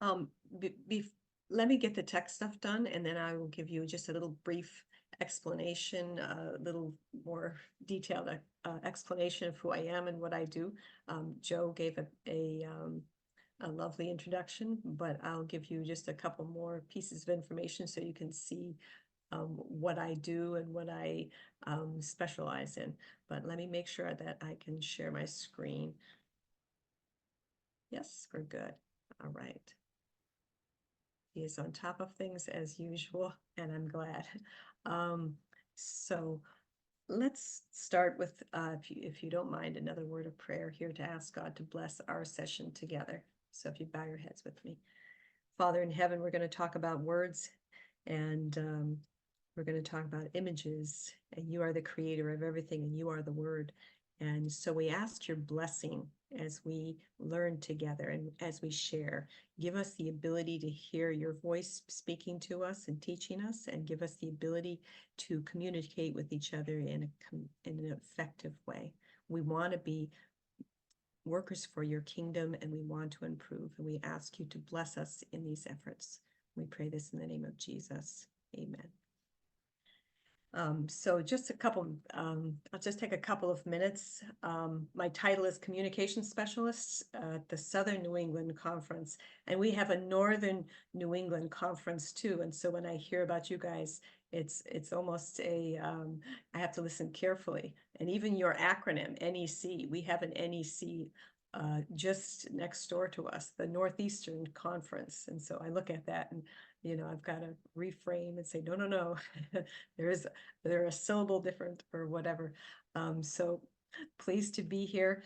Um, be, be, let me get the tech stuff done, and then I will give you just a little brief explanation, a little more detailed explanation of who I am and what I do. Joe gave a lovely introduction, but I'll give you just a couple more pieces of information so you can see what I do and what I specialize in. But let me make sure that I can share my screen. Yes, we're good. All right. He is on top of things as usual, and I'm glad. So let's start with, if you don't mind, another word of prayer here to ask God to bless our session together. So if you bow your heads with me. Father in heaven, we're going to talk about words, and we're going to talk about images, and you are the creator of everything, and you are the word. And so we ask your blessing as we learn together and as we share. Give us the ability to hear your voice speaking to us and teaching us, and give us the ability to communicate with each other in an effective way. We want to be workers for your kingdom, and we want to improve, and we ask you to bless us in these efforts. We pray this in the name of Jesus. Amen. So just I'll just take a couple of minutes. My title is Communication Specialist at the Southern New England Conference, and we have a Northern New England Conference too. And so when I hear about you guys, it's almost I have to listen carefully. And even your acronym, NEC, we have an NEC just next door to us, the Northeastern Conference. And so I look at that and I've got to reframe and say, no, they're a syllable different or whatever. So pleased to be here.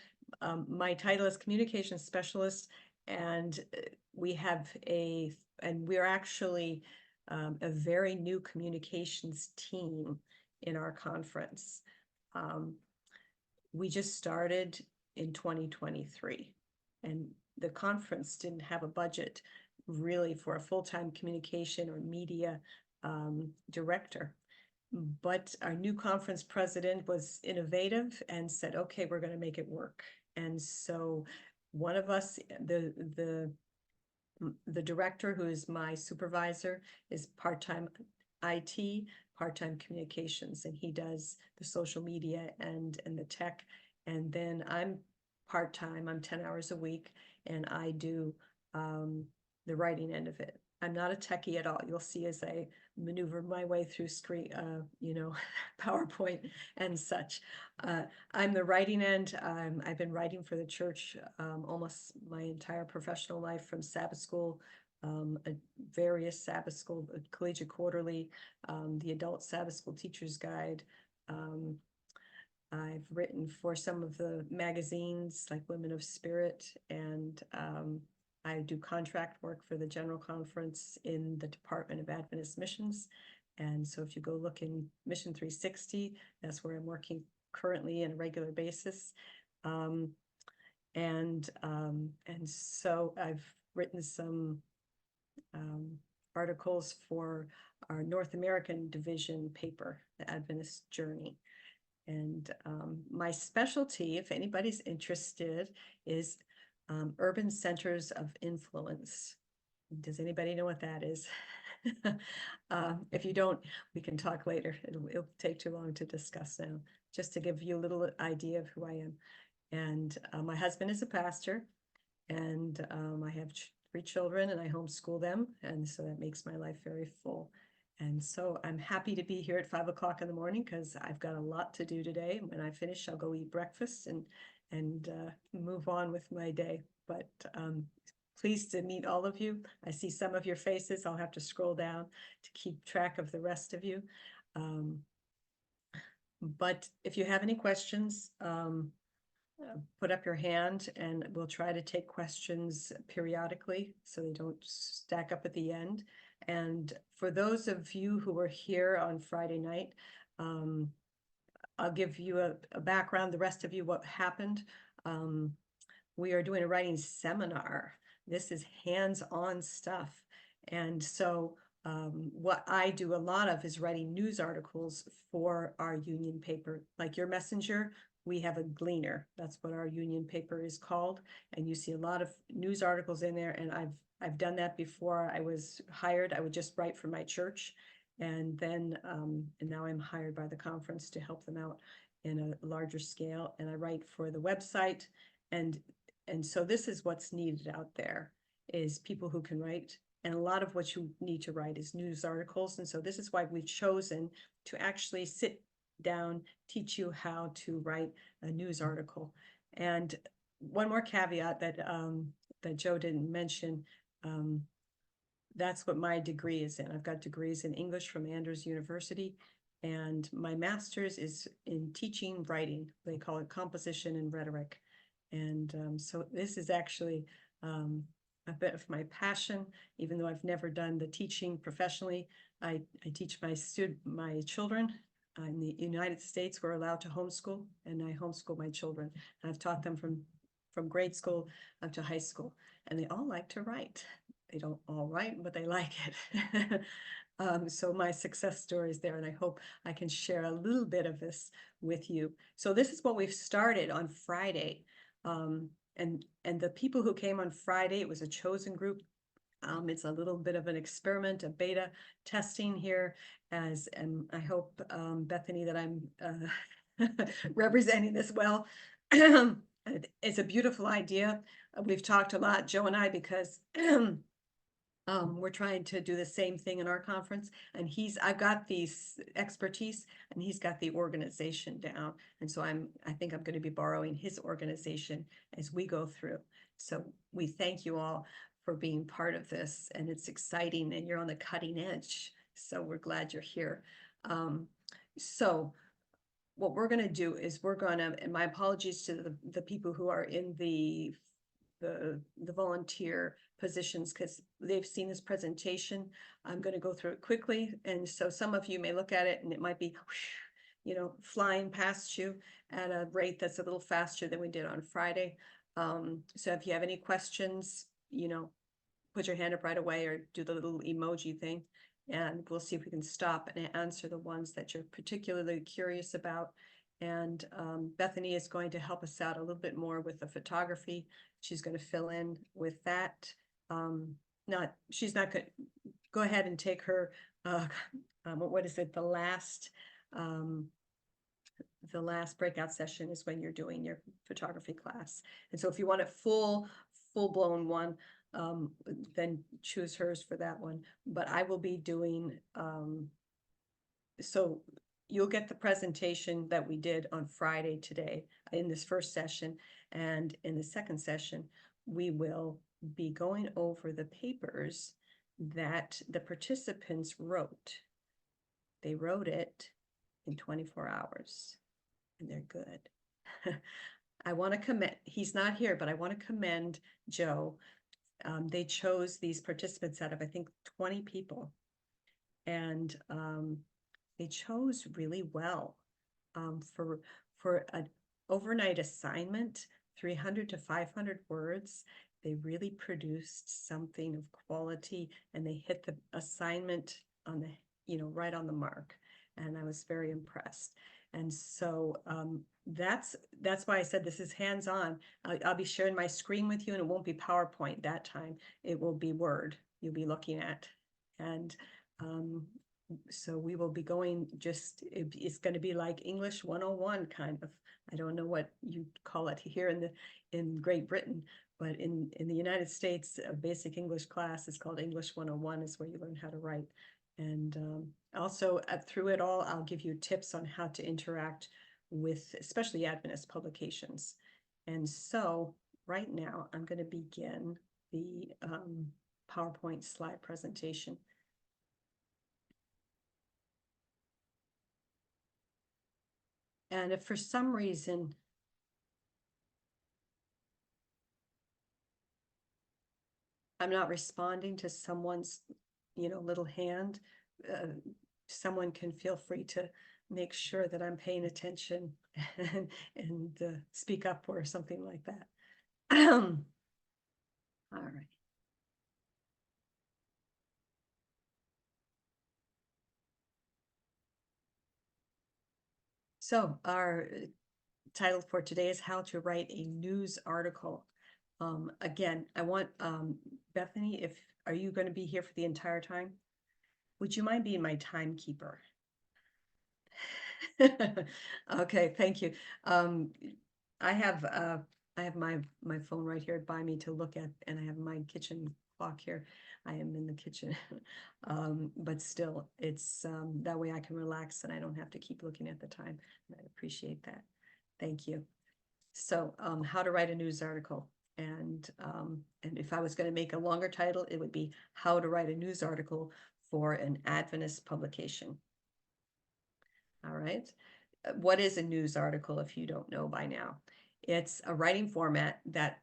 My title is Communication Specialist, and we're actually a very new communications team in our conference. We just started in 2023, and the conference didn't have a budget really for a full-time communication or media director. But our new conference president was innovative and said, okay, we're going to make it work. And so one of us, the director, who is my supervisor, is part-time IT, part-time communications, and he does the social media and the tech. And then I'm part-time, I'm 10 hours a week, and I do the writing end of it. I'm not a techie at all. You'll see as I maneuver my way through screen, PowerPoint and such. I'm the writing end. I've been writing for the church almost my entire professional life, from Sabbath school, various Sabbath school, Collegiate Quarterly, the Adult Sabbath School Teacher's Guide. I've written for some of the magazines like Women of Spirit, and I do contract work for the General Conference in the Department of Adventist Missions. And so if you go look in Mission 360, that's where I'm working currently on a regular basis. And so I've written some articles for our North American division paper, the Adventist Journey. And my specialty, if anybody's interested, is urban centers of influence. Does anybody know what that is? If you don't, we can talk later. It'll take too long to discuss now, just to give you a little idea of who I am. And my husband is a pastor, and I have 3 children, and I homeschool them. And so that makes my life very full. And so I'm happy to be here at 5 o'clock in the morning, because I've got a lot to do today. When I finish, I'll go eat breakfast and move on with my day. But pleased to meet all of you. I see some of your faces. I'll have to scroll down to keep track of the rest of you. But if you have any questions, put up your hand, and we'll try to take questions periodically so they don't stack up at the end. And for those of you who were here on Friday night, I'll give you a background, the rest of you, what happened. We are doing a writing seminar. This is hands-on stuff. And so what I do a lot of is writing news articles for our union paper. Like your messenger, we have a gleaner. That's what our union paper is called. And you see a lot of news articles in there. And I've done that before I was hired. I would just write for my church. And then, and now I'm hired by the conference to help them out in a larger scale. And I write for the website. And so this is what's needed out there, is people who can write. And a lot of what you need to write is news articles. And so this is why we've chosen to actually sit down, teach you how to write a news article. And one more caveat that that Joe didn't mention, that's what my degree is in. I've got degrees in English from Andrews University, and my master's is in teaching writing. They call it composition and rhetoric. And so this is actually a bit of my passion, even though I've never done the teaching professionally. I teach my children. In the United States, we're allowed to homeschool, and I homeschool my children. And I've taught them from grade school up to high school, and they all like to write. They don't all write, but they like it. So my success story is there, and I hope I can share a little bit of this with you. So this is what we've started on Friday. And the people who came on Friday, it was a chosen group. It's a little bit of an experiment, a beta testing here, and I hope, Bethany, that I'm representing this well. It's a beautiful idea. We've talked a lot, Joe and I, because we're trying to do the same thing in our conference, and I've got these expertise and he's got the organization down. And so I think I'm going to be borrowing his organization as we go through. So we thank you all for being part of this, and it's exciting, and you're on the cutting edge. So we're glad you're here. So what we're going to do is and my apologies to the people who are in the volunteer positions, because they've seen this presentation. I'm going to go through it quickly, and so some of you may look at it and it might be, you know, flying past you at a rate that's a little faster than we did on Friday. So if you have any questions, you know, put your hand up right away or do the little emoji thing, and we'll see if we can stop and answer the ones that you're particularly curious about. And Bethany is going to help us out a little bit more with the photography. She's going to fill in with that. She's not going to go ahead and take her, what is it? The last breakout session is when you're doing your photography class. And so if you want a full-blown one, then choose hers for that one. But I will be doing, so you'll get the presentation that we did on Friday today in this first session. And in the second session, we will be going over the papers that the participants wrote. They wrote it in 24 hours, and they're good. I want to commend, he's not here, but I want to commend Joe. They chose these participants out of, I think, 20 people. And they chose really well for an overnight assignment, 300 to 500 words. They really produced something of quality, and they hit the assignment on the, you know, right on the mark. And I was very impressed. And so that's why I said this is hands-on. I'll be sharing my screen with you, and it won't be PowerPoint that time. It will be Word you'll be looking at. And so we will be going it's going to be like English 101 kind of. I don't know what you call it here in Great Britain, but in the United States, a basic English class is called English 101, is where you learn how to write. And also through it all, I'll give you tips on how to interact with especially Adventist publications. And so right now I'm going to begin the PowerPoint slide presentation. And if for some reason I'm not responding to someone's, you know, little hand, someone can feel free to make sure that I'm paying attention and speak up or something like that. All right. So our title for today is How to Write a News Article. Again, I want, Bethany, are you going to be here for the entire time? Would you mind being my timekeeper? Okay, thank you. I have my phone right here by me to look at, and I have my kitchen clock here. I am in the kitchen. But still, it's that way I can relax and I don't have to keep looking at the time. I appreciate that. Thank you. So, how to write a news article. And if I was going to make a longer title, it would be How to Write a News Article for an Adventist Publication. All right. What is a news article if you don't know by now? It's a writing format that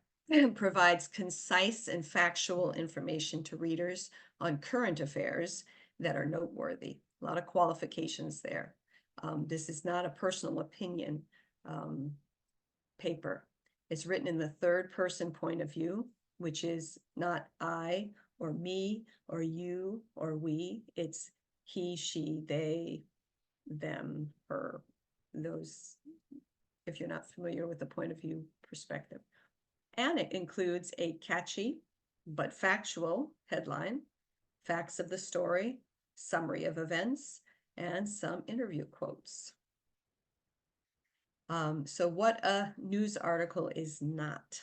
provides concise and factual information to readers on current affairs that are noteworthy. A lot of qualifications there. This is not a personal opinion paper. It's written in the third person point of view, which is not I or me or you or we. It's he, she, they, them, her, those, if you're not familiar with the point of view perspective. And it includes a catchy but factual headline, facts of the story, summary of events, and some interview quotes. So what a news article is not.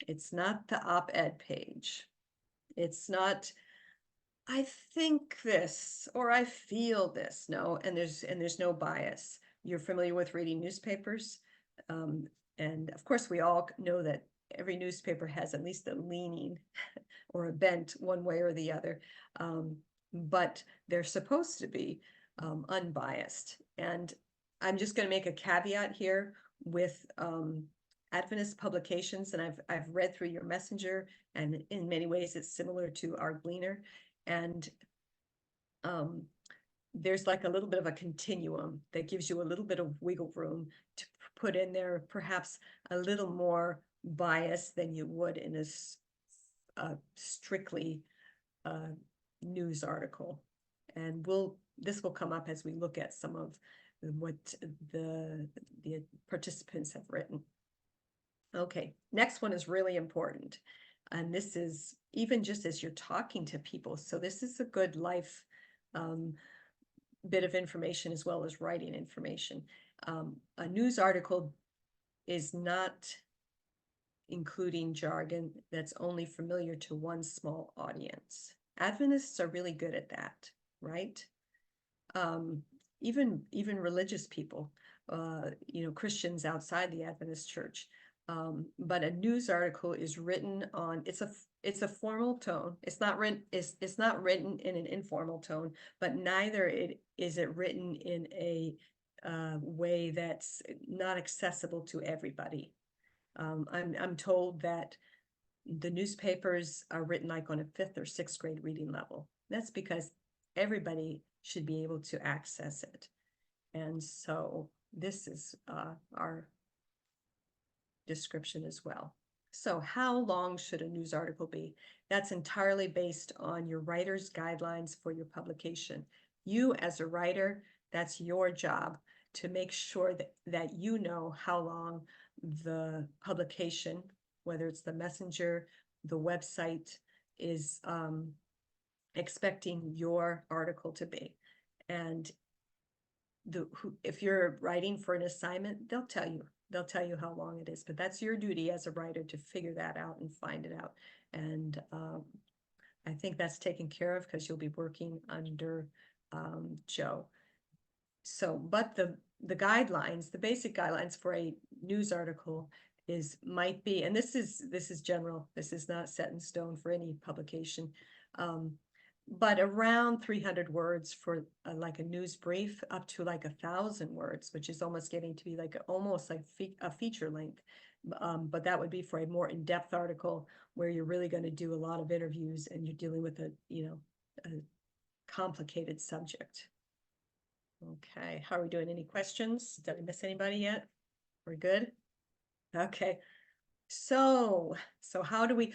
It's not the op-ed page. It's not, I think this, or I feel this. No, and there's no bias. You're familiar with reading newspapers. And of course, we all know that every newspaper has at least a leaning or a bent one way or the other. But they're supposed to be unbiased. And I'm just going to make a caveat here with Adventist publications, and I've read through your messenger, and in many ways it's similar to our Gleaner, and there's like a little bit of a continuum that gives you a little bit of wiggle room to put in there perhaps a little more bias than you would in a strictly news article. And this will come up as we look at some of what the participants have written. Okay, next one is really important. And this is even just as you're talking to people. So this is a good life bit of information as well as writing information. A news article is not including jargon that's only familiar to one small audience. Adventists are really good at that, right? Even religious people, Christians outside the Adventist church. But a news article is written on, it's a formal tone. It's not written in an informal tone, but neither is it written in a way that's not accessible to everybody. I'm told that the newspapers are written like on a 5th or 6th grade reading level. That's because everybody should be able to access it. And so this is our description as well. So how long should a news article be? That's entirely based on your writer's guidelines for your publication. You as a writer, that's your job to make sure that you know how long the publication, whether it's the messenger, the website, is expecting your article to be. And if you're writing for an assignment, they'll tell you how long it is, but that's your duty as a writer to figure that out and find it out. And I think that's taken care of because you'll be working under Joe. So, but the guidelines, the basic guidelines for a news article might be, and this is general, this is not set in stone for any publication, but around 300 words for like a news brief, up to like 1,000 words, which is almost getting to be like almost like a feature length. But that would be for a more in-depth article where you're really going to do a lot of interviews and you're dealing with a complicated subject. Okay, how are we doing? Any questions? Did I miss anybody yet? We're good? Okay. So how do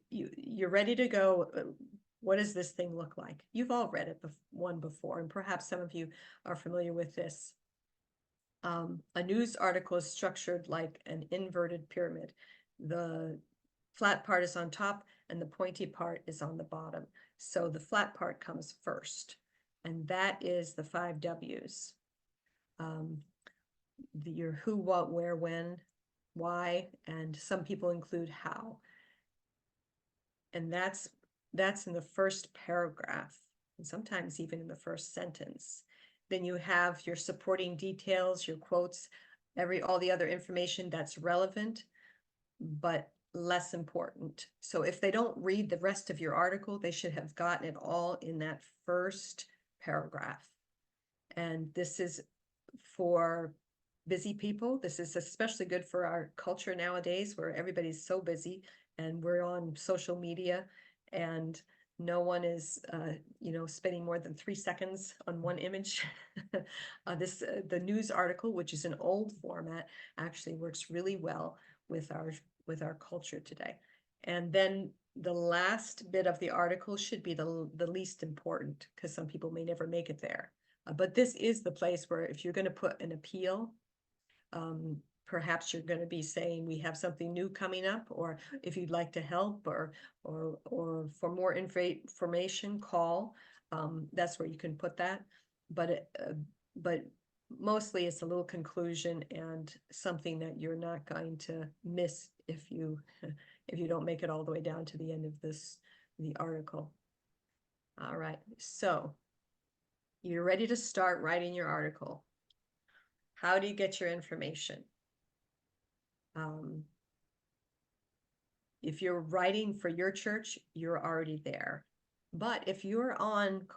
you're ready to go. What does this thing look like? You've all read one before, and perhaps some of you are familiar with this. A news article is structured like an inverted pyramid. The flat part is on top and the pointy part is on the bottom. So the flat part comes first, and that is the 5 W's. Your who, what, where, when, why, and some people include how. And that's in the first paragraph, and sometimes even in the first sentence. Then you have your supporting details, your quotes, all the other information that's relevant, but less important. So if they don't read the rest of your article, they should have gotten it all in that first paragraph. And this is for busy people. This is especially good for our culture nowadays, where everybody's so busy and we're on social media, and no one is spending more than 3 seconds on one image. The news article, which is an old format, actually works really well with our culture today. And then the last bit of the article should be the least important, because some people may never make it there. But this is the place where, if you're going to put an appeal, perhaps you're going to be saying, we have something new coming up, or if you'd like to help, or for more information, call. That's where you can put that. But mostly it's a little conclusion and something that you're not going to miss if you don't make it all the way down to the end of the article. All right, so you're ready to start writing your article. How do you get your information? If you're writing for your church, you're already there. But if you're on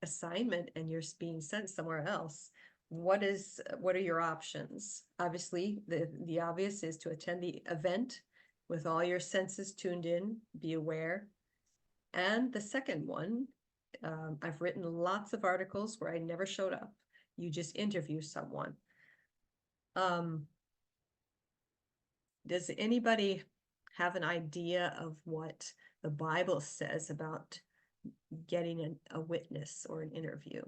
assignment and you're being sent somewhere else, what are your options? Obviously, the obvious is to attend the event with all your senses tuned in, be aware. And the second one, I've written lots of articles where I never showed up. You just interview someone. Does anybody have an idea of what the Bible says about getting a witness or an interview?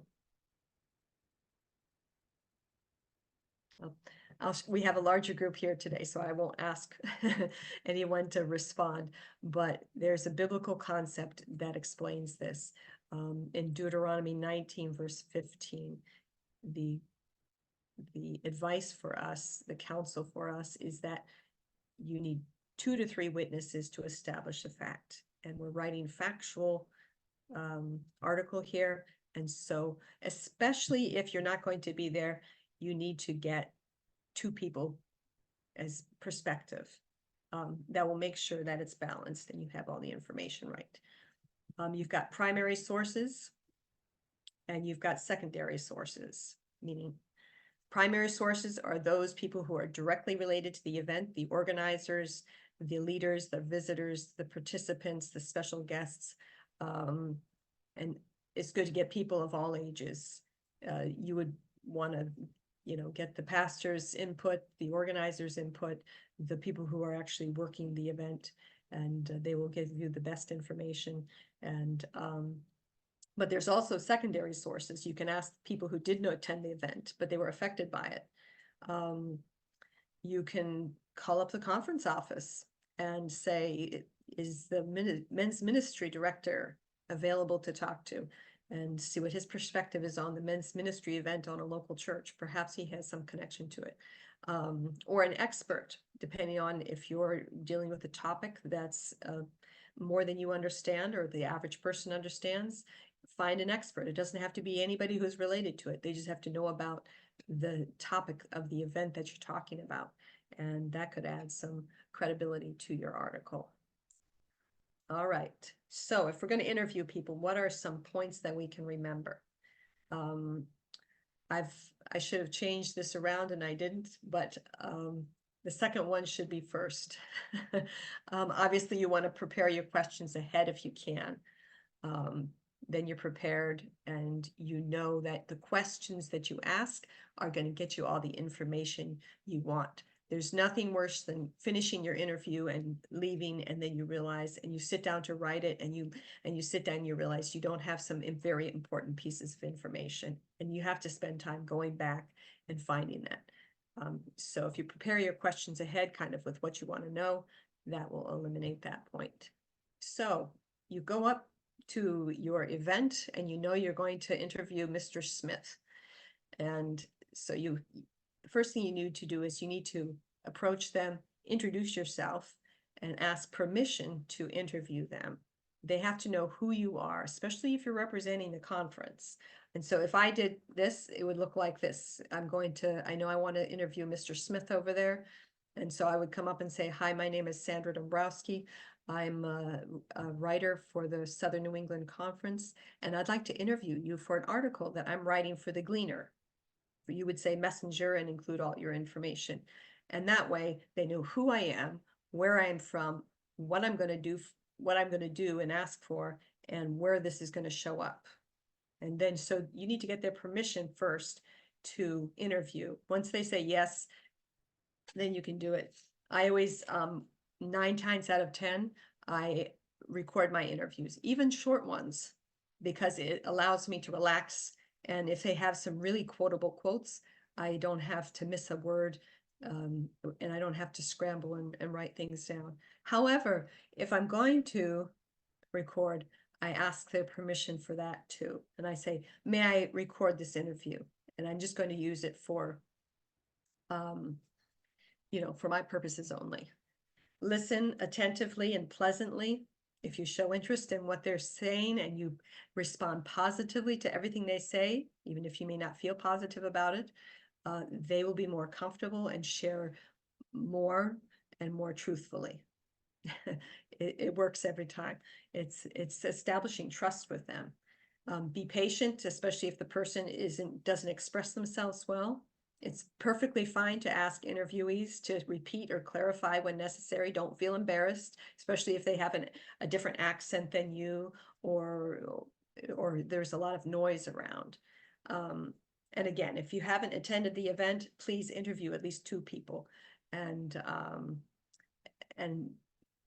We have a larger group here today, so I won't ask anyone to respond, but there's a biblical concept that explains this. In Deuteronomy 19, verse 15, the advice for us, the counsel for us, is that you need 2 to 3 witnesses to establish a fact. And we're writing factual article here. And so, especially if you're not going to be there, you need to get 2 people as perspective. That will make sure that it's balanced and you have all the information right. You've got primary sources and you've got secondary sources, meaning primary sources are those people who are directly related to the event, the organizers, the leaders, the visitors, the participants, the special guests. And it's good to get people of all ages. You would want to, get the pastor's input, the organizer's input, the people who are actually working the event, and they will give you the best information. And but there's also secondary sources. You can ask people who did not attend the event, but they were affected by it. You can call up the conference office and say, is the men's ministry director available to talk to, and see what his perspective is on the men's ministry event on a local church. Perhaps he has some connection to it. Or an expert, depending on if you're dealing with a topic that's more than you understand or the average person understands. Find an expert. It doesn't have to be anybody who's related to it. They just have to know about the topic of the event that you're talking about. And that could add some credibility to your article. All right. So if we're going to interview people, what are some points that we can remember? I should have changed this around and I didn't, but the second one should be first. Obviously, you want to prepare your questions ahead if you can. Then you're prepared and you know that the questions that you ask are going to get you all the information you want. There's nothing worse than finishing your interview and leaving, and then you realize, and you sit down to write it, and you sit down and you realize you don't have some very important pieces of information, and you have to spend time going back and finding that. So if you prepare your questions ahead, kind of with what you want to know, that will eliminate that point. So you go up to your event and you know you're going to interview Mr. Smith. And so the first thing you need to do is you need to approach them, introduce yourself, and ask permission to interview them. They have to know who you are, especially if you're representing the conference. And so if I did this, it would look like this. I know I want to interview Mr. Smith over there. And so I would come up and say, hi, my name is Sandra Dombrowski. I'm a writer for the Southern New England Conference, and I'd like to interview you for an article that I'm writing for the Gleaner. You would say messenger and include all your information. And that way they know who I am, where I am from, what I'm going to do and ask for, and where this is going to show up. And then, so you need to get their permission first to interview. Once they say yes, then you can do it. I always, 9 times out of 10, I record my interviews, even short ones, because it allows me to relax. And if they have some really quotable quotes, I don't have to miss a word, and I don't have to scramble and write things down. However, if I'm going to record, I ask their permission for that too. And I say, may I record this interview? And I'm just going to use it for, for my purposes only. Listen attentively and pleasantly. If you show interest in what they're saying and you respond positively to everything they say, even if you may not feel positive about it, they will be more comfortable and share more and more truthfully. It works every time. It's establishing trust with them. Be patient, especially if the person doesn't express themselves well. It's perfectly fine to ask interviewees to repeat or clarify when necessary. Don't feel embarrassed, especially if they have a different accent than you, or there's a lot of noise around. And again, if you haven't attended the event, please interview at least 2 people. And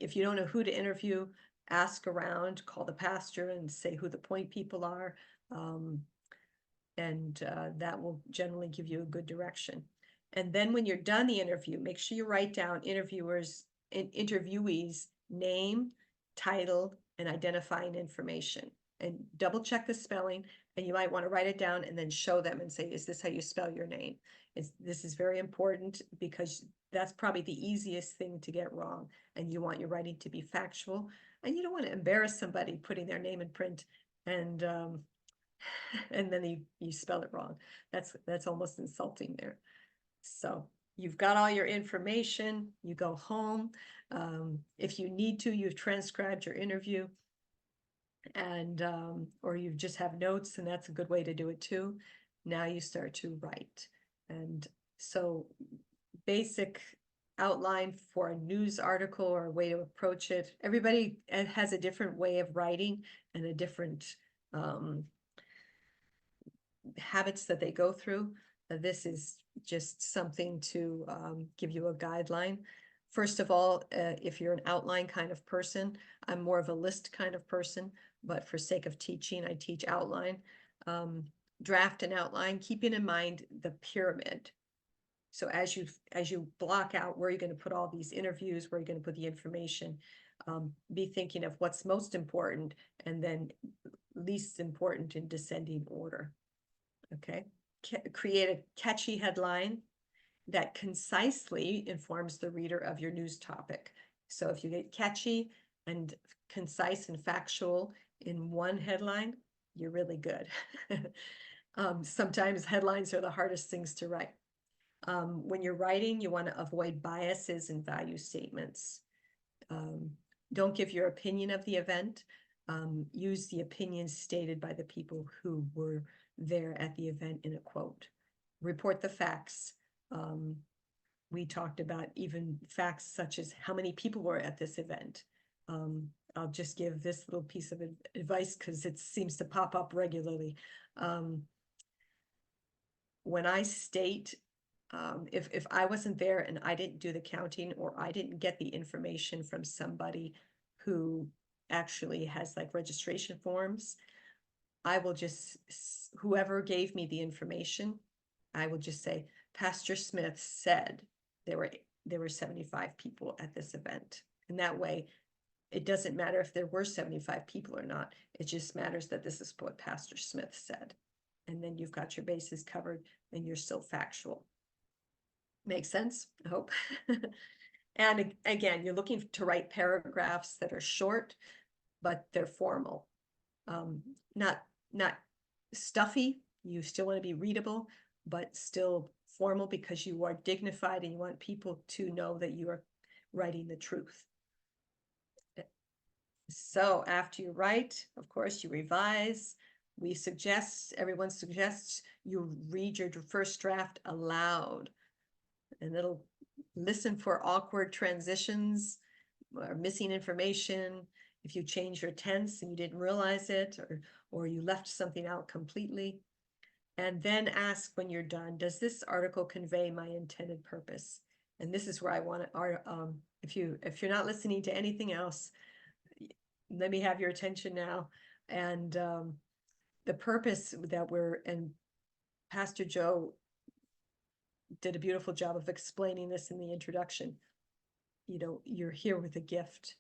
if you don't know who to interview, ask around, call the pastor and say who the point people are. And that will generally give you a good direction. And then when you're done the interview, make sure you write down interviewees' name, title, and identifying information. And double check the spelling, and you might want to write it down and then show them and say, is this how you spell your name? This is very important, because that's probably the easiest thing to get wrong. And you want your writing to be factual, and you don't want to embarrass somebody putting their name in print and then you spell it wrong. That's almost insulting there. So you've got all your information, you go home. If you need to, you've transcribed your interview, and or you just have notes, and that's a good way to do it too. Now you start to write. And so basic outline for a news article or a way to approach it. Everybody has a different way of writing and a different habits that they go through. This is just something to give you a guideline. First of all, if you're an outline kind of person, I'm more of a list kind of person, but for sake of teaching, I teach outline. Draft and outline, keeping in mind the pyramid. So as you block out where you're going to put all these interviews, where you're going to put the information, be thinking of what's most important and then least important in descending order. Okay, create a catchy headline that concisely informs the reader of your news topic. So if you get catchy and concise and factual in one headline, you're really good. Sometimes headlines are the hardest things to write. When you're writing, you want to avoid biases and value statements. Don't give your opinion of the event. Use the opinions stated by the people who were there at the event in a quote. Report the facts. We talked about even facts such as how many people were at this event. I'll just give this little piece of advice because it seems to pop up regularly. When I state, if I wasn't there and I didn't do the counting, or I didn't get the information from somebody who actually has like registration forms, I will just, whoever gave me the information, I will just say, Pastor Smith said there were 75 people at this event. And that way, it doesn't matter if there were 75 people or not. It just matters that this is what Pastor Smith said. And then you've got your bases covered and you're still factual. Makes sense, I hope. And again, you're looking to write paragraphs that are short, but they're formal. Not stuffy. You still want to be readable, but still formal, because you are dignified and you want people to know that you are writing the truth. So after you write, of course, you revise. Everyone suggests you read your first draft aloud, and it'll listen for awkward transitions or missing information. If you change your tense and you didn't realize it, or you left something out completely. And then ask when you're done, does this article convey my intended purpose? And this is where I want to, if you're not listening to anything else, let me have your attention now. And the purpose and Pastor Joe did a beautiful job of explaining this in the introduction. You're here with a gift,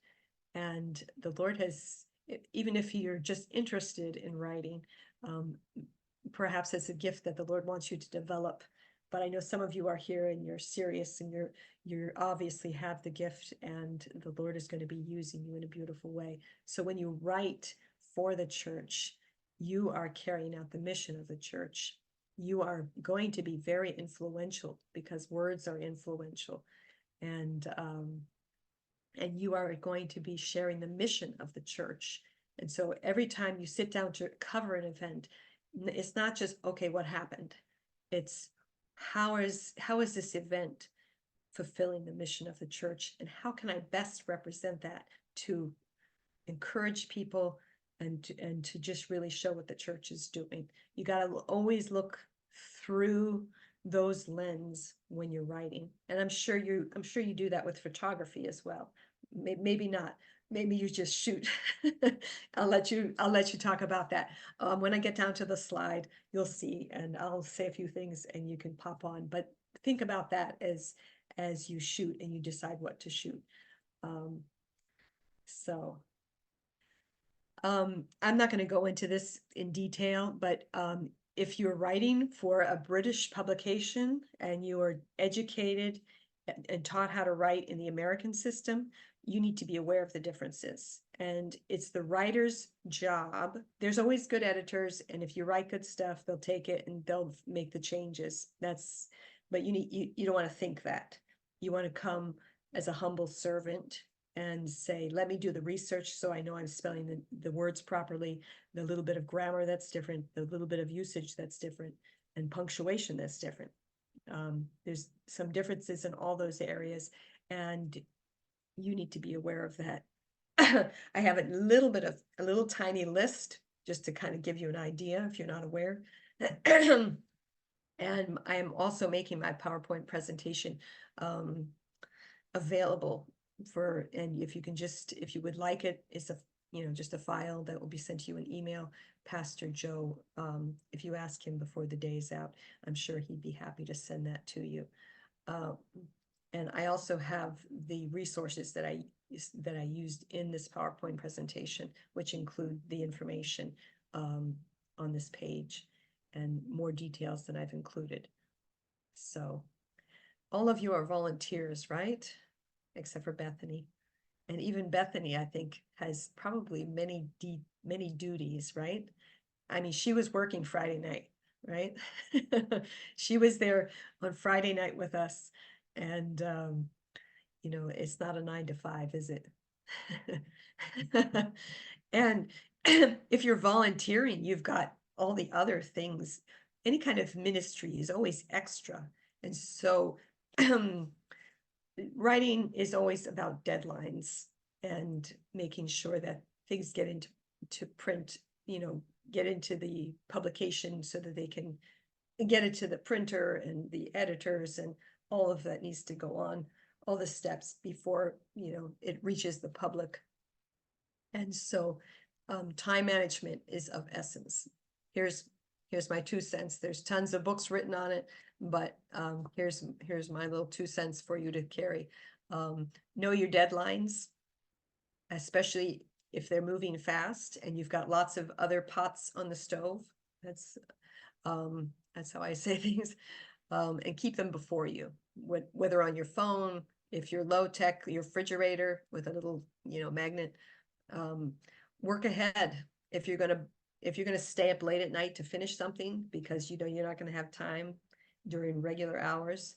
and the Lord has, even if you're just interested in writing, perhaps it's a gift that the Lord wants you to develop. But I know some of you are here and you're serious, and you're obviously have the gift, and the Lord is going to be using you in a beautiful way. So when you write for the church, you are carrying out the mission of the church. You are going to be very influential, because words are influential, and you are going to be sharing the mission of the church. And so every time you sit down to cover an event, it's not just, okay, what happened? It's how is this event fulfilling the mission of the church, and how can I best represent that to encourage people and to just really show what the church is doing. You got to always look through those lenses when you're writing. And I'm sure you do that with photography as well. Maybe not. Maybe you just shoot. I'll let you talk about that. When I get down to the slide, you'll see, and I'll say a few things and you can pop on. But think about that as you shoot and you decide what to shoot. I'm not going to go into this in detail, but if you're writing for a British publication and you are educated and taught how to write in the American system, you need to be aware of the differences. And it's the writer's job. There's always good editors, and if you write good stuff, they'll take it and they'll make the changes. But you don't want to think that. You want to come as a humble servant and say, let me do the research so I know I'm spelling the words properly, the little bit of grammar that's different, the little bit of usage that's different, and punctuation that's different. There's some differences in all those areas, and you need to be aware of that. I have a little tiny list just to kind of give you an idea if you're not aware. And I am also making my PowerPoint presentation available and if you would like it, it's just a file that will be sent to you in email. Pastor Joe, if you ask him before the day is out, I'm sure he'd be happy to send that to you. And I also have the resources that I used in this PowerPoint presentation, which include the information on this page and more details than I've included. So all of you are volunteers, right? Except for Bethany. And even Bethany, I think, has probably many duties, right? I mean, she was working Friday night, right? She was there on Friday night with us. And, it's not a 9 to 5, is it? And if you're volunteering, you've got all the other things. Any kind of ministry is always extra. And so writing is always about deadlines and making sure that things get into print, get into the publication so that they can get it to the printer and the editors, and all of that needs to go on, all the steps before, it reaches the public. And so time management is of essence. Here's my 2 cents. There's tons of books written on it. but here's my little 2 cents for you to carry. Know your deadlines, especially if they're moving fast and you've got lots of other pots on the stove. That's how I say things. And keep them before you, whether on your phone, if you're low tech, your refrigerator with a little, magnet. Work ahead. If you're gonna stay up late at night to finish something because you're not gonna have time during regular hours,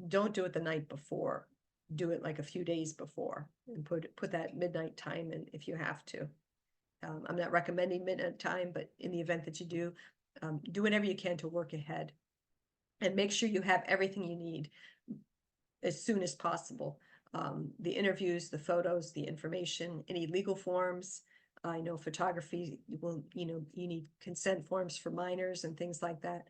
don't do it the night before. Do it like a few days before and put that midnight time in if you have to. I'm not recommending midnight time, but in the event that you do whatever you can to work ahead. And make sure you have everything you need as soon as possible. The interviews, the photos, the information, any legal forms. I know photography, you need consent forms for minors and things like that.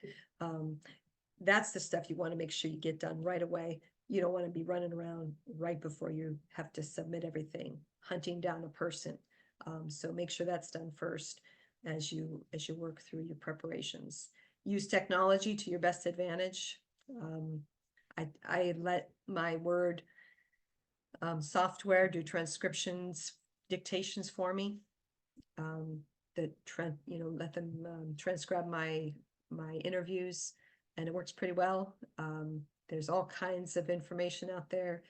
That's the stuff you want to make sure you get done right away. You don't want to be running around right before you have to submit everything, hunting down a person. So make sure that's done first as you work through your preparations. Use technology to your best advantage. I let my Word software do transcriptions, dictations for me. Let them transcribe my interviews, and it works pretty well. There's all kinds of information out there,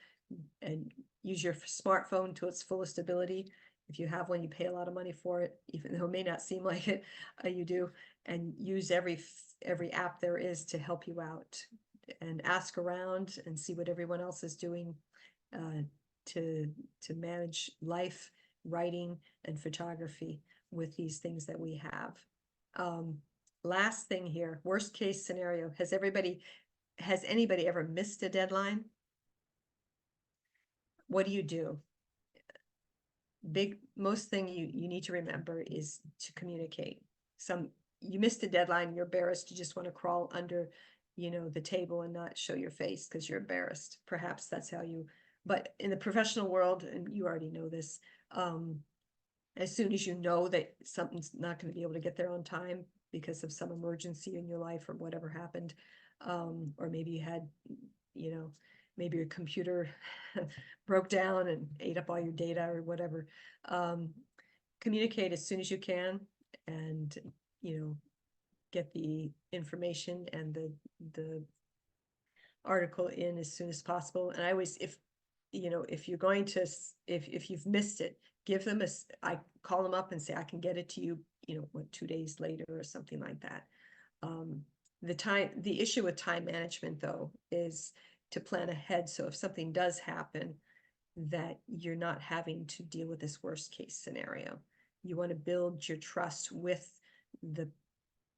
and use your smartphone to its fullest ability. If you have one, you pay a lot of money for it, even though it may not seem like it, you do. And use every app there is to help you out, and ask around and see what everyone else is doing to manage life, writing, and photography with these things that we have. Last thing here, worst case scenario. Has anybody ever missed a deadline? What do you do? Most thing you need to remember is to communicate. You missed a deadline, you're embarrassed, you just want to crawl under the table and not show your face because you're embarrassed. Perhaps that's how but in the professional world, and you already know this, as soon as you know that something's not going to be able to get there on time because of some emergency in your life or whatever happened, or maybe you had, maybe your computer broke down and ate up all your data or whatever, communicate as soon as you can, and get the information and the article in as soon as possible. And I always, if you're going to, if you've missed it, give them I call them up and say, I can get it to you, 2 days later or something like that. The issue with time management, though, is to plan ahead. So if something does happen, that you're not having to deal with this worst case scenario. You want to build your trust with the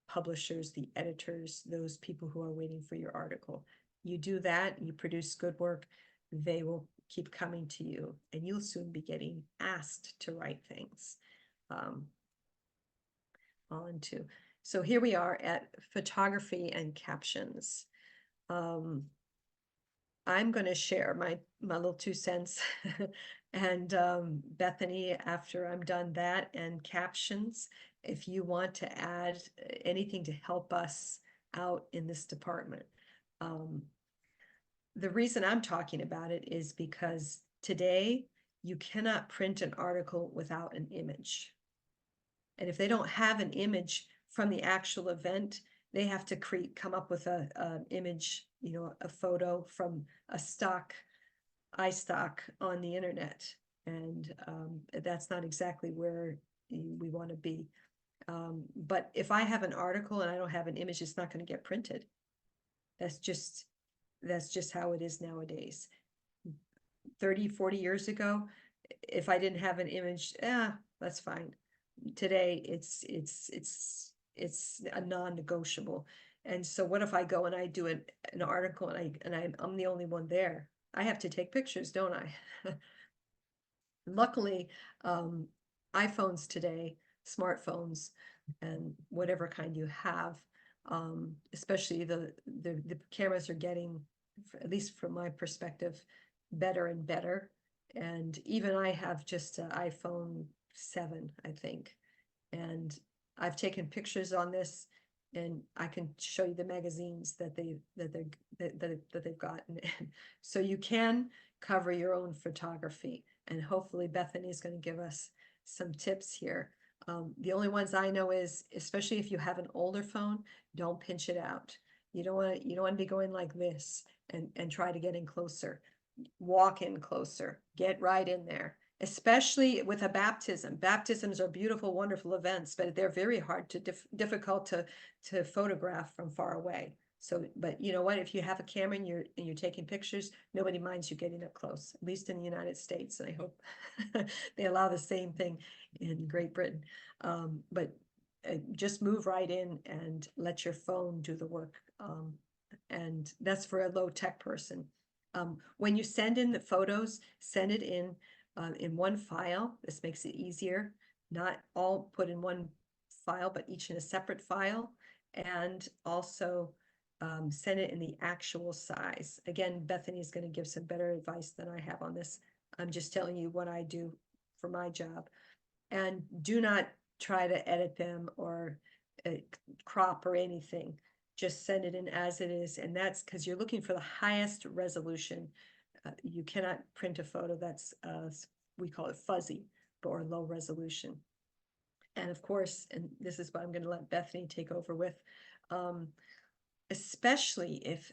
publishers, the editors, those people who are waiting for your article. You do that, you produce good work, they will keep coming to you, and you'll soon be getting asked to write things. So here we are at photography and captions. I'm going to share my little 2 cents and Bethany, after I'm done that, and captions, if you want to add anything to help us out in this department. The reason I'm talking about it is because today you cannot print an article without an image. And if they don't have an image from the actual event, they have to come up with an image, a photo from a iStock on the internet. And that's not exactly where we want to be. But if I have an article and I don't have an image, it's not going to get printed. That's just how it is nowadays. 30, 40 years ago, if I didn't have an image, that's fine. Today, it's a non-negotiable. And so what if I go and I do an article and I'm the only one there? I have to take pictures, don't I? Luckily, iPhones today, smartphones, and whatever kind you have, especially the cameras are getting, at least from my perspective, better and better. And even I have just an iPhone 7, I think, and I've taken pictures on this And I can show you the magazines that they've gotten. So you can cover your own photography, and hopefully Bethany is going to give us some tips here. The only ones I know is, especially if you have an older phone, don't pinch it out. You don't want to be going like this and try to get in closer. Walk in closer, get right in there, especially with a baptism. Baptisms are beautiful, wonderful events, but they're very hard to difficult to photograph from far away. So, but you know what? If you have a camera and you're taking pictures, nobody minds you getting up close, at least in the United States. And I hope they allow the same thing in Great Britain. But just move right in and let your phone do the work. And that's for a low tech person. When you send in the photos, send it in one file. This makes it easier. Not all put in one file, but each in a separate file. And also send it in the actual size. Again, Bethany is going to give some better advice than I have on this. I'm just telling you what I do for my job. And do not try to edit them or crop or anything. Just send it in as it is. And that's because you're looking for the highest resolution. You cannot print a photo that's, we call it fuzzy or low resolution. And of course, and this is what I'm going to let Bethany take over with, especially if,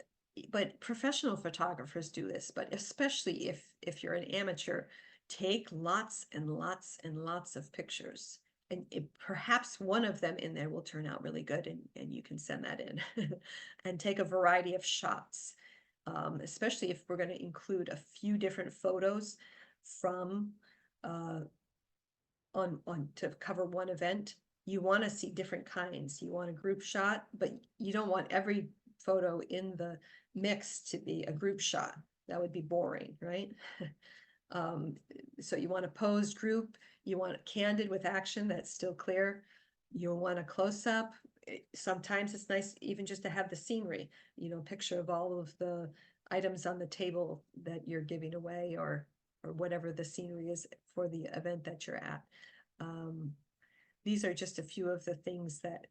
but professional photographers do this, but especially if you're an amateur, take lots and lots and lots of pictures. And perhaps one of them in there will turn out really good, and you can send that in. And take a variety of shots, especially if we're going to include a few different photos from on to cover one event. You want to see different kinds. You want a group shot, but you don't want every photo in the mix to be a group shot. That would be boring, right? So you want a posed group, you want it candid with action that's still clear. You want a close-up. Sometimes it's nice even just to have the scenery, picture of all of the items on the table that you're giving away, or whatever the scenery is for the event that you're at. These are just a few of the things that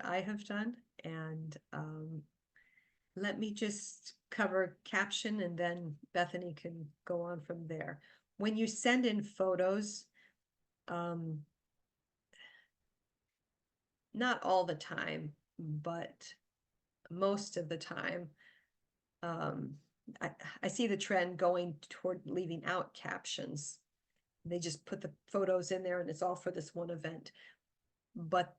I have done. And let me just cover caption, and then Bethany can go on from there. When you send in photos, not all the time, but most of the time, I see the trend going toward leaving out captions. They just put the photos in there and it's all for this one event. But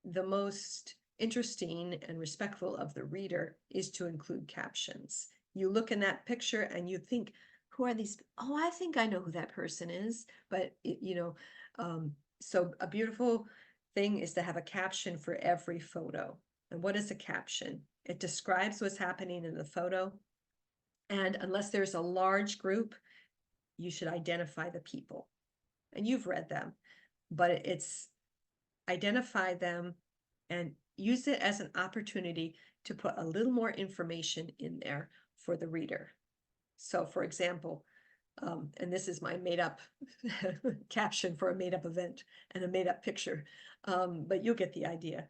the most interesting and respectful of the reader is to include captions. You look in that picture and you think, who are these? Oh, I think I know who that person is. But, so a beautiful thing is to have a caption for every photo. And what is a caption? It describes what's happening in the photo. And unless there's a large group, you should identify the people. And you've read them, but it's identify them and use it as an opportunity to put a little more information in there for the reader. So for example, and this is my made up caption for a made up event and a made up picture, but you'll get the idea.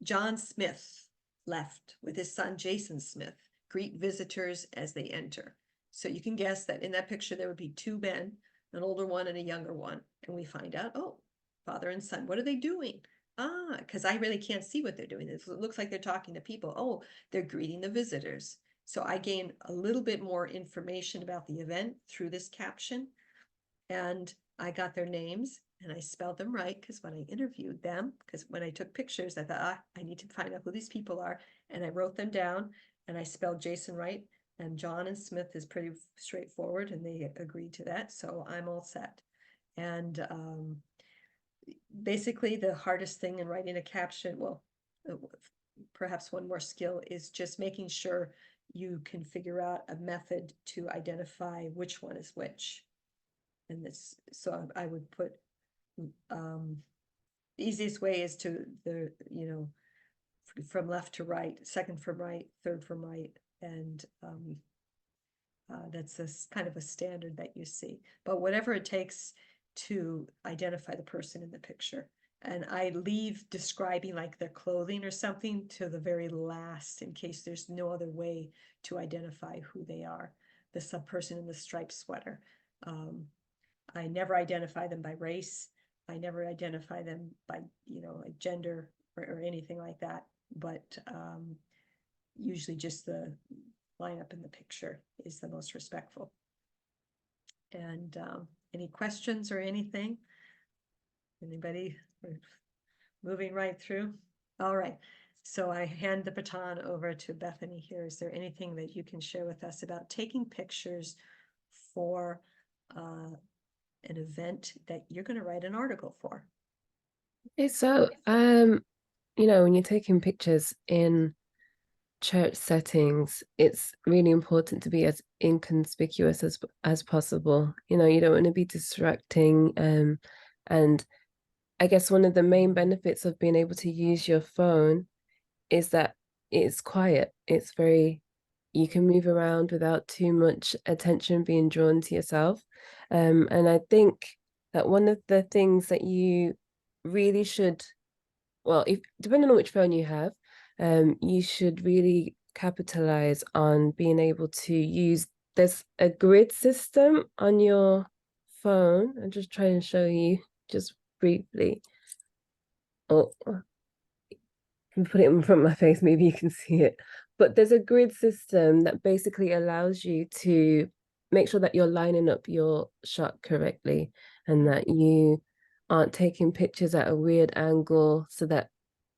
John Smith left with his son, Jason Smith. Greet visitors as they enter. So you can guess that in that picture, there would be two men, an older one and a younger one. And we find out, oh, father and son, what are they doing? Because I really can't see what they're doing. It looks like they're talking to people. Oh, they're greeting the visitors. So I gain a little bit more information about the event through this caption. And I got their names and I spelled them right, because when I interviewed them, because when I took pictures, I thought, I need to find out who these people are. And I wrote them down and I spelled Jason right. And John and Smith is pretty straightforward, and they agreed to that. So I'm all set. And basically the hardest thing in writing a caption, well, perhaps one more skill, is just making sure you can figure out a method to identify which one is which. And this, so I would put, the easiest way is to from left to right, second from right, third from right. And that's kind of a standard that you see. But whatever it takes to identify the person in the picture. And I leave describing like their clothing or something to the very last in case there's no other way to identify who they are. The sub person in the striped sweater. I never identify them by race. I never identify them by, like gender or anything like that. But usually just the lineup in the picture is the most respectful. And any questions or anything? Anybody? We're moving right through. All right. So I hand the baton over to Bethany here. Is there anything that you can share with us about taking pictures for an event that you're going to write an article for? Okay, so when you're taking pictures in church settings, it's really important to be as inconspicuous as possible. You don't want to be distracting. And I guess one of the main benefits of being able to use your phone is that it's quiet. You can move around without too much attention being drawn to yourself. And I think that one of the things that you really should, well, if depending on which phone you have, you should really capitalize on being able to use, there's a grid system on your phone. I'm just trying to show you just briefly. Oh, can put it in front of my face, maybe you can see it. But there's a grid system that basically allows you to make sure that you're lining up your shot correctly and that you aren't taking pictures at a weird angle so that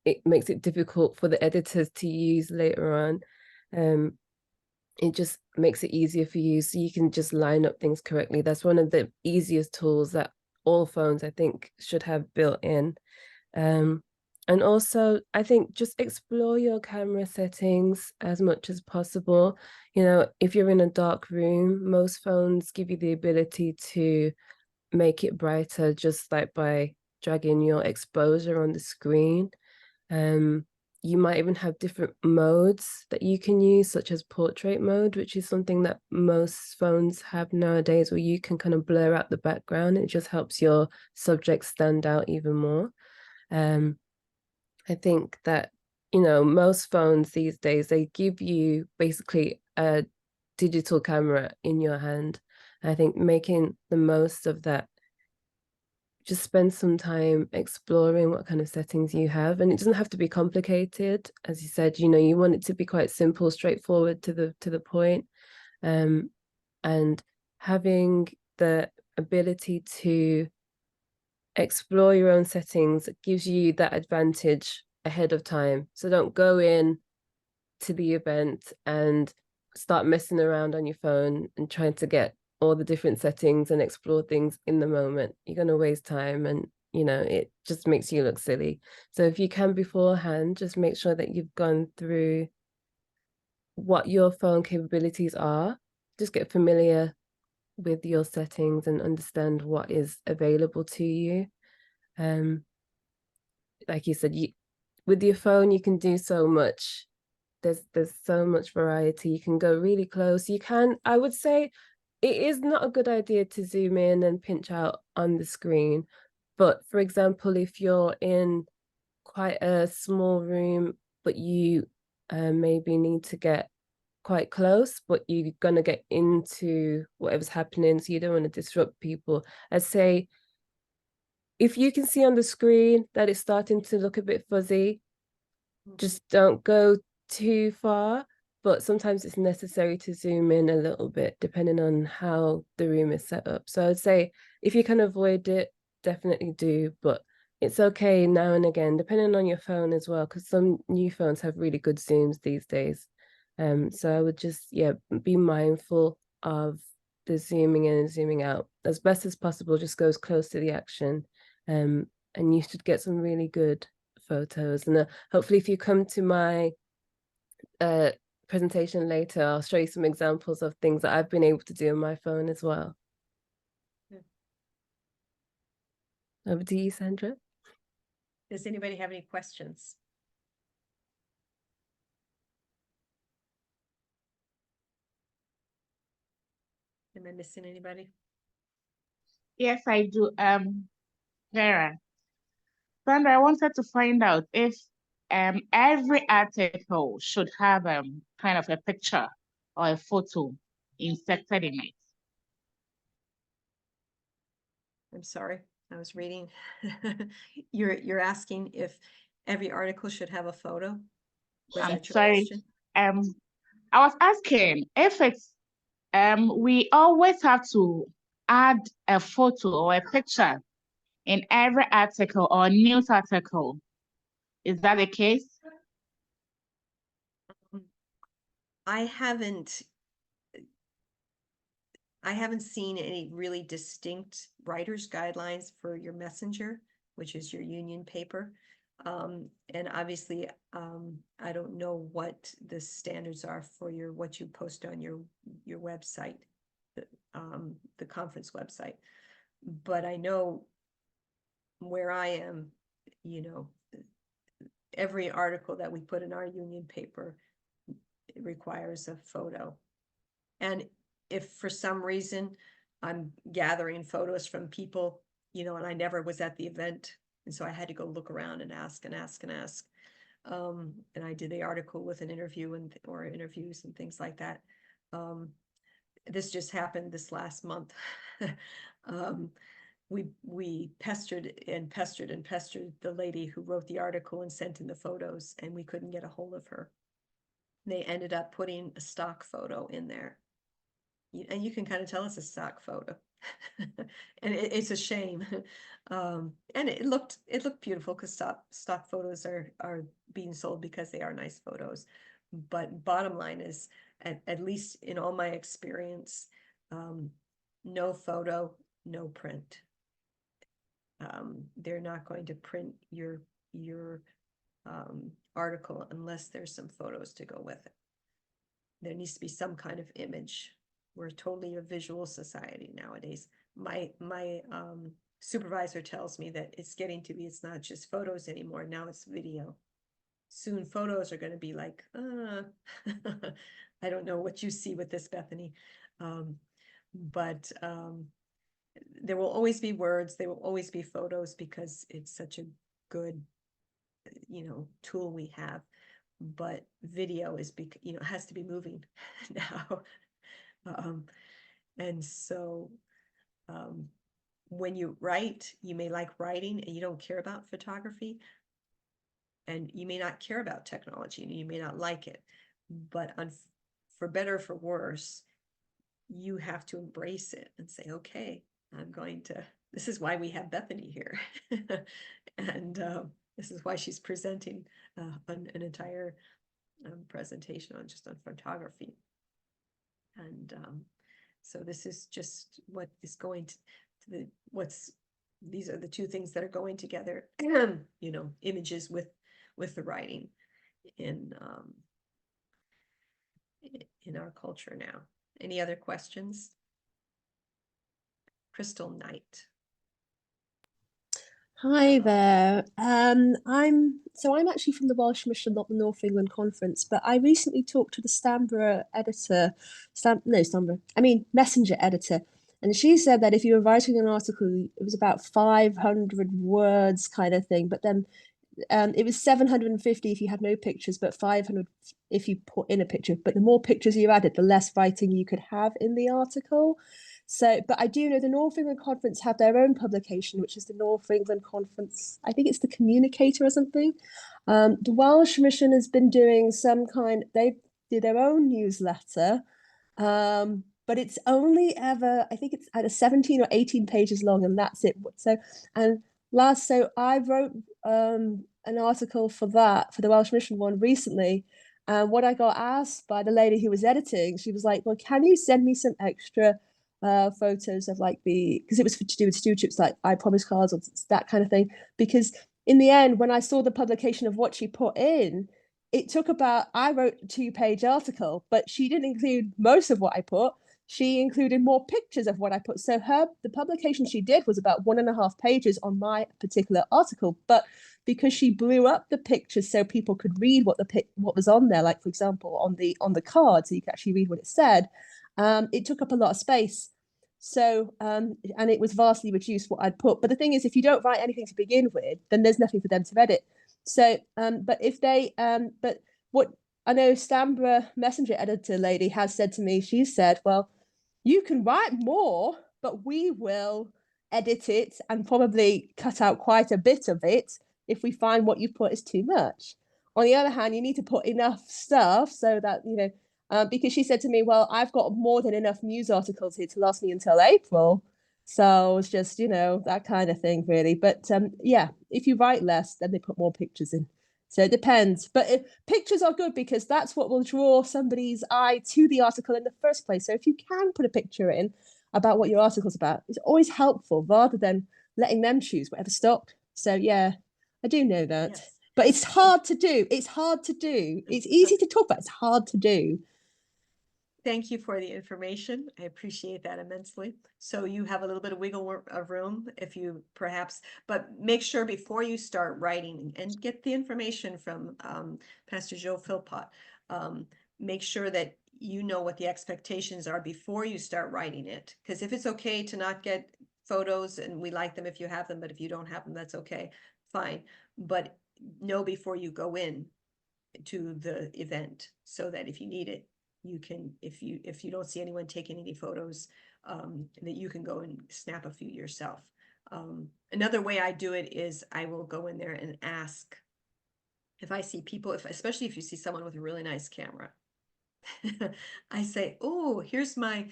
it makes it difficult for the editors to use later on. It just makes it easier for you so you can just line up things correctly. That's one of the easiest tools that all phones, I think, should have built in. And also, I think just explore your camera settings as much as possible. If you're in a dark room, most phones give you the ability to make it brighter just like by dragging your exposure on the screen. You might even have different modes that you can use, such as portrait mode, which is something that most phones have nowadays, where you can kind of blur out the background. It just helps your subject stand out even more. I think that, most phones these days, they give you basically a digital camera in your hand. I think making the most of that, just spend some time exploring what kind of settings you have. And it doesn't have to be complicated. As you said, you want it to be quite simple, straightforward to the point. And having the ability to explore your own settings gives you that advantage ahead of time. So don't go in to the event and start messing around on your phone and trying to get all the different settings and explore things in the moment. You're going to waste time and it just makes you look silly. So if you can beforehand, just make sure that you've gone through what your phone capabilities are. Just get familiar with your settings and understand what is available to you. Like you said, with your phone you can do so much. There's so much variety. You can go really close. I would say it is not a good idea to zoom in and pinch out on the screen. But for example, if you're in quite a small room, but you maybe need to get quite close, but you're going to get into whatever's happening, so you don't want to disrupt people. I'd say if you can see on the screen that it's starting to look a bit fuzzy, just don't go too far. But sometimes it's necessary to zoom in a little bit, depending on how the room is set up. So I'd say if you can avoid it, definitely do. But it's okay now and again, depending on your phone as well, because some new phones have really good zooms these days. So I would just, be mindful of the zooming in and zooming out as best as possible. Just go as close to the action. And you should get some really good photos. And hopefully if you come to my presentation later, I'll show you some examples of things that I've been able to do on my phone as well. Over to you, Sandra. Does anybody have any questions? Am I missing anybody? Yes, I do. Vera, Sandra, I wanted to find out if every article should have kind of a picture or a photo inserted in it. I'm sorry, I was reading. You're asking if every article should have a photo? Was I'm that your sorry. question? I was asking if it's we always have to add a photo or a picture in every article or news article. Is that the case? I haven't seen any really distinct writer's guidelines for your messenger, which is your union paper. And obviously, I don't know what the standards are for what you post on your website, the conference website. But I know where I am, you know, every article that we put in our union paper requires a photo. And if for some reason I'm gathering photos from people, and I never was at the event, and so I had to go look around and ask and ask and ask. And I did the article with an interview or interviews and things like that. This just happened this last month. We pestered and pestered and pestered the lady who wrote the article and sent in the photos, and we couldn't get a hold of her. They ended up putting a stock photo in there. And you can kind of tell it's a stock photo. And it's a shame. And it looked beautiful because stock photos are being sold because they are nice photos. But bottom line is, at least in all my experience, no photo, no print. They're not going to print your article unless there's some photos to go with it. There needs to be some kind of image. We're totally a visual society nowadays. My supervisor tells me that it's getting to be, it's not just photos anymore. Now it's video. Soon photos are going to be like, I don't know what you see with this, Bethany. But there will always be words. There will always be photos because it's such a good, tool we have. But video is, has to be moving now. And so when you write, you may like writing and you don't care about photography, and you may not care about technology and you may not like it, but for better or for worse, you have to embrace it and say, okay, this is why we have Bethany here. And this is why she's presenting an entire presentation on photography. And so this is just what is going to these are the two things that are going together, images with the writing in our culture now. Any other questions? Crystal Knight. Hi there. I'm actually from the Welsh Mission, not the North England Conference, but I recently talked to the Messenger editor, and she said that if you were writing an article, it was about 500 words kind of thing, but then it was 750 if you had no pictures, but 500 if you put in a picture. But the more pictures you added, the less writing you could have in the article. So, but I do know the North England Conference have their own publication, which is the North England Conference. I think it's the Communicator or something. The Welsh Mission has been doing they do their own newsletter, but it's only ever, I think it's either 17 or 18 pages long, and that's it. So I wrote an article for the Welsh Mission one recently. And what I got asked by the lady who was editing, she was like, well, can you send me some extra photos of because it was to do with stewardships, like I promise cards or that kind of thing. Because in the end, when I saw the publication of what she put in, it took I wrote a 2-page article, but she didn't include most of what I put. She included more pictures of what I put. So the publication she did was about 1.5 pages on my particular article, but because she blew up the pictures so people could read what was on there, like for example on the card, so you could actually read what it said. It took up a lot of space. So, and it was vastly reduced what I'd put. But the thing is, if you don't write anything to begin with, then there's nothing for them to edit. So, but if they, but what I know, Stambra Messenger editor lady has said to me, she said, well, you can write more, but we will edit it and probably cut out quite a bit of it if we find what you put is too much. On the other hand, you need to put enough stuff so that, you know, because she said to me, well, I've got more than enough news articles here to last me until April. So it's just, you know, that kind of thing, really. But yeah, if you write less, then they put more pictures in. So it depends. But pictures are good because that's what will draw somebody's eye to the article in the first place. So if you can put a picture in about what your article's about, it's always helpful rather than letting them choose whatever stock. So yeah, I do know that. Yes. But it's hard to do. It's hard to do. It's easy to talk about. It's hard to do. Thank you for the information. I appreciate that immensely. So you have a little bit of wiggle room if you perhaps, but make sure before you start writing and get the information from Pastor Joe Philpott. Make sure that you know what the expectations are before you start writing it. Because if it's okay to not get photos, and we like them if you have them, but if you don't have them, that's okay, fine. But know before you go in to the event so that if you need it, you can, if you don't see anyone taking any photos, that you can go and snap a few yourself. Another way I do it is I will go in there and ask if I see people, especially if you see someone with a really nice camera. I say, oh, here's my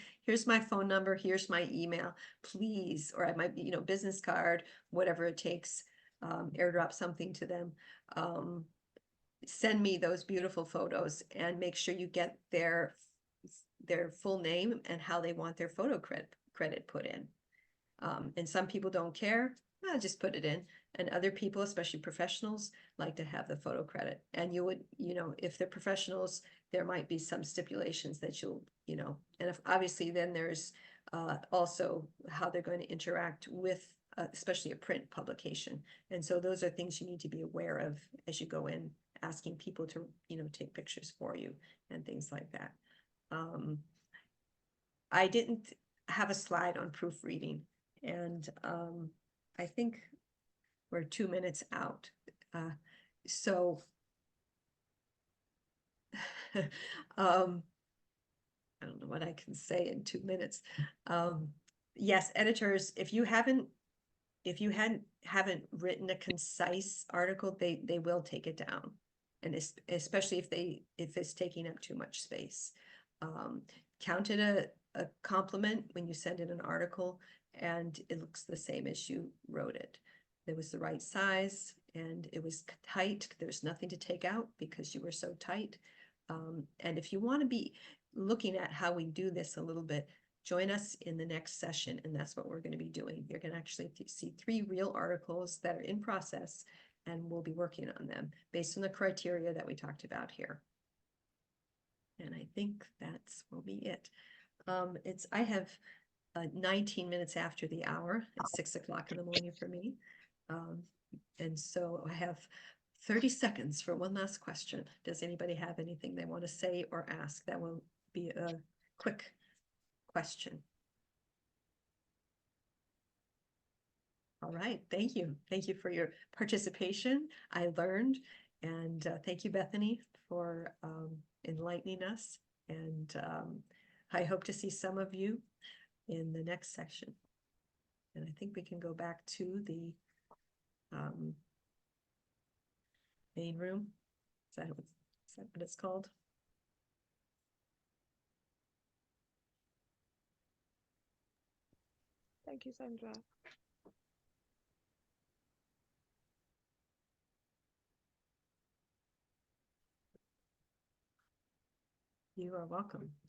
phone number, here's my email, please, or I might, you know, business card, whatever it takes, airdrop something to them. Send me those beautiful photos and make sure you get their full name and how they want their photo credit put in. And some people don't care, just put it in. And other people, especially professionals, like to have the photo credit. And you would, you know, if they're professionals, there might be some stipulations that you'll, you know, and if obviously then there's also how they're going to interact with especially a print publication. And so those are things you need to be aware of as you go in, asking people to, you know, take pictures for you and things like that. I didn't have a slide on proofreading, and I think we're 2 minutes out. So I don't know what I can say in 2 minutes. Yes, editors, if you haven't written a concise article, they will take it down. And especially if it's taking up too much space. Count it a compliment when you send in an article and it looks the same as you wrote it. It was the right size and it was tight. There's nothing to take out because you were so tight. And if you want to be looking at how we do this a little bit, join us in the next session, and that's what we're going to be doing. You're going to actually see 3 real articles that are in process, and we'll be working on them based on the criteria that we talked about here. And I think that's will be it. I have 19 minutes after the hour. It's 6 o'clock in the morning for me. And so I have 30 seconds for one last question. Does anybody have anything they want to say or ask? That will be a quick question. All right, thank you. Thank you for your participation. I learned, and thank you, Bethany, for enlightening us. And I hope to see some of you in the next section. And I think we can go back to the main room. Is that what it's called? Thank you, Sandra. You are welcome.